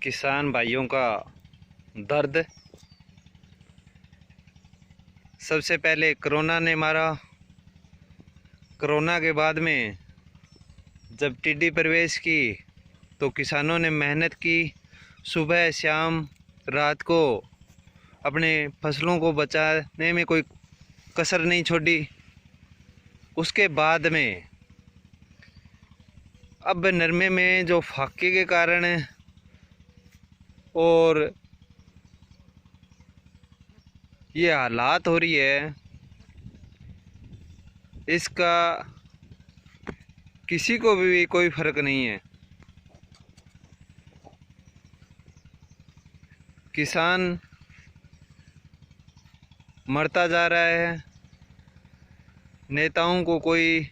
किसान भाइयों का दर्द। सबसे पहले कोरोना ने मारा। कोरोना के बाद में जब टिड्डी प्रवेश की तो किसानों ने मेहनत की, सुबह शाम रात को अपने फसलों को बचाने में कोई कसर नहीं छोड़ी। उसके बाद में अब नरमे में जो फाके के कारण और ये हालात हो रही है, इसका किसी को भी कोई फर्क नहीं है। किसान मरता जा रहा है, नेताओं को कोई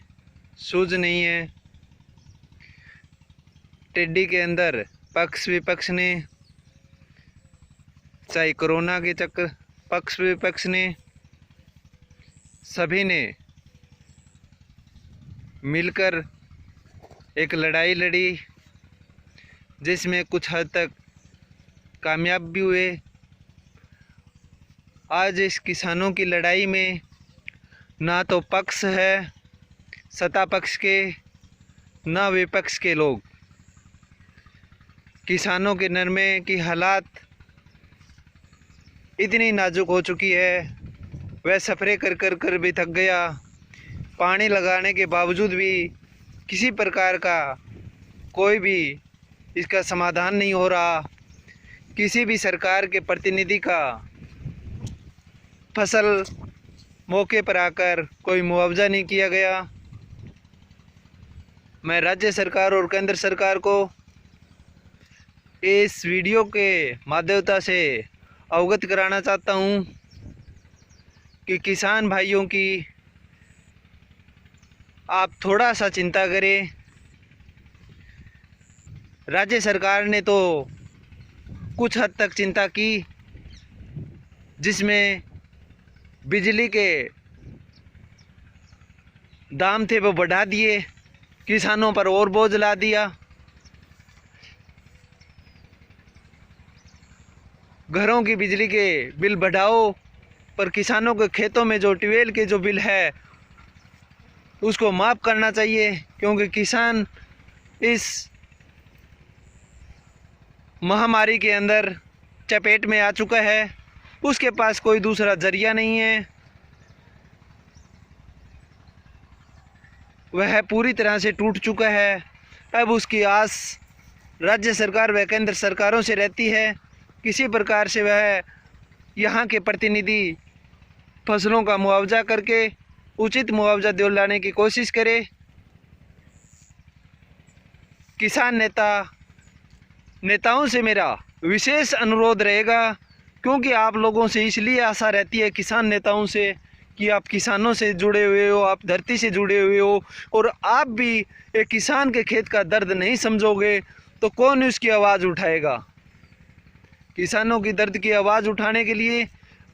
सूझ नहीं है। टिड्डी के अंदर पक्ष विपक्ष ने, चाहे कोरोना के चक्कर पक्ष विपक्ष ने, सभी ने मिलकर एक लड़ाई लड़ी, जिसमें कुछ हद तक कामयाब भी हुए। आज इस किसानों की लड़ाई में ना तो पक्ष है सत्ता पक्ष के, ना विपक्ष के लोग। किसानों के नरमे की हालात इतनी नाजुक हो चुकी है, वह स्प्रे कर कर कर भी थक गया। पानी लगाने के बावजूद भी किसी प्रकार का कोई भी इसका समाधान नहीं हो रहा। किसी भी सरकार के प्रतिनिधि का फसल मौके पर आकर कोई मुआवजा नहीं किया गया। मैं राज्य सरकार और केंद्र सरकार को इस वीडियो के माध्यमता से अवगत कराना चाहता हूँ कि किसान भाइयों की आप थोड़ा सा चिंता करें। राज्य सरकार ने तो कुछ हद तक चिंता की, जिसमें बिजली के दाम थे वो बढ़ा दिए, किसानों पर और बोझ ला दिया। घरों की बिजली के बिल बढ़ाओ, पर किसानों के खेतों में जो ट्यूबवेल के जो बिल है उसको माफ़ करना चाहिए, क्योंकि किसान इस महामारी के अंदर चपेट में आ चुका है। उसके पास कोई दूसरा जरिया नहीं है, वह पूरी तरह से टूट चुका है। अब उसकी आस राज्य सरकार व केंद्र सरकारों से रहती है, किसी प्रकार से वह यहाँ के प्रतिनिधि फसलों का मुआवजा करके उचित मुआवजा दिलाने की कोशिश करे। किसान नेताओं से मेरा विशेष अनुरोध रहेगा, क्योंकि आप लोगों से इसलिए आशा रहती है किसान नेताओं से कि आप किसानों से जुड़े हुए हो, आप धरती से जुड़े हुए हो, और आप भी एक किसान के खेत का दर्द नहीं समझोगे तो कौन उसकी आवाज़ उठाएगा। किसानों की दर्द की आवाज़ उठाने के लिए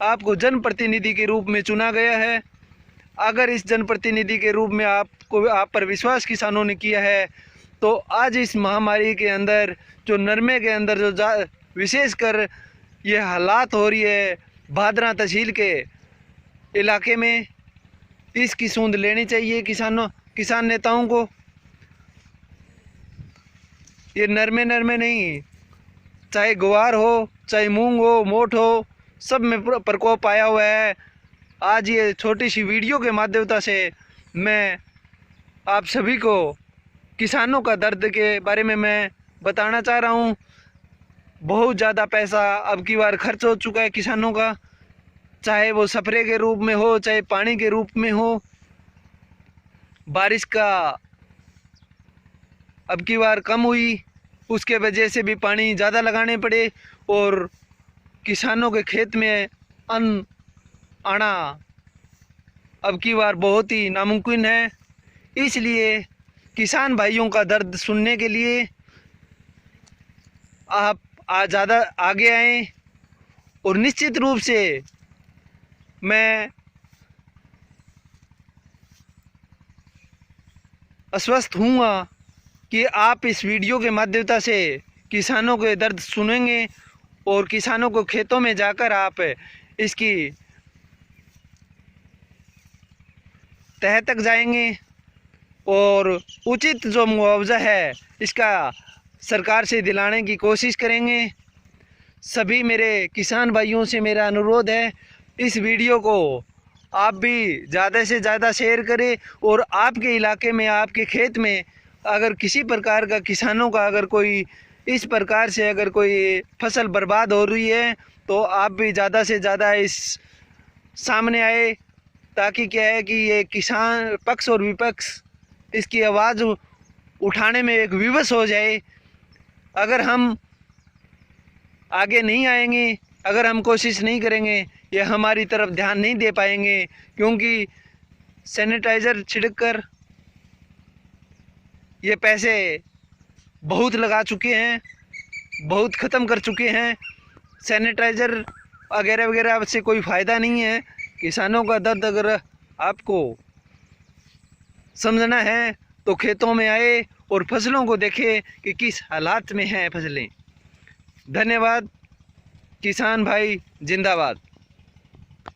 आपको जनप्रतिनिधि के रूप में चुना गया है। अगर इस जनप्रतिनिधि के रूप में आप पर विश्वास किसानों ने किया है, तो आज इस महामारी के अंदर जो नरमे के अंदर जो विशेषकर ये हालात हो रही है भादरा तहसील के इलाके में, इसकी सूंद लेनी चाहिए किसान नेताओं को। ये नरमे नहीं, चाहे ग्वार हो, चाहे मूंग हो, मोठ हो, सब में प्रकोप आया हुआ है। आज ये छोटी सी वीडियो के माध्यमता से मैं आप सभी को किसानों का दर्द के बारे में मैं बताना चाह रहा हूँ। बहुत ज़्यादा पैसा अब की बार खर्च हो चुका है किसानों का, चाहे वो स्प्रे के रूप में हो, चाहे पानी के रूप में हो। बारिश का अब की बार कम हुई, उसके वजह से भी पानी ज़्यादा लगाने पड़े, और किसानों के खेत में अन्न आना अब की बार बहुत ही नामुमकिन है। इसलिए किसान भाइयों का दर्द सुनने के लिए आप ज़्यादा आगे आएं, और निश्चित रूप से मैं आश्वस्त हूँगा कि आप इस वीडियो के माध्यमता से किसानों के दर्द सुनेंगे और किसानों को खेतों में जाकर आप इसकी तह तक जाएंगे और उचित जो मुआवजा है इसका सरकार से दिलाने की कोशिश करेंगे। सभी मेरे किसान भाइयों से मेरा अनुरोध है, इस वीडियो को आप भी ज़्यादा से ज़्यादा शेयर करें और आपके इलाके में, आपके खेत में अगर किसी प्रकार का किसानों का अगर कोई इस प्रकार से अगर कोई फसल बर्बाद हो रही है तो आप भी ज़्यादा से ज़्यादा इस सामने आए, ताकि क्या है कि ये किसान पक्ष और विपक्ष इसकी आवाज़ उठाने में एक विवश हो जाए। अगर हम आगे नहीं आएंगे, अगर हम कोशिश नहीं करेंगे, ये हमारी तरफ ध्यान नहीं दे पाएंगे, क्योंकि सैनिटाइज़र छिड़ककर ये पैसे बहुत लगा चुके हैं, बहुत ख़त्म कर चुके हैं। सैनिटाइज़र वगैरह वगैरह से कोई फ़ायदा नहीं है। किसानों का दर्द अगर आपको समझना है तो खेतों में आए और फसलों को देखें कि किस हालात में हैं फसलें। धन्यवाद। किसान भाई जिंदाबाद।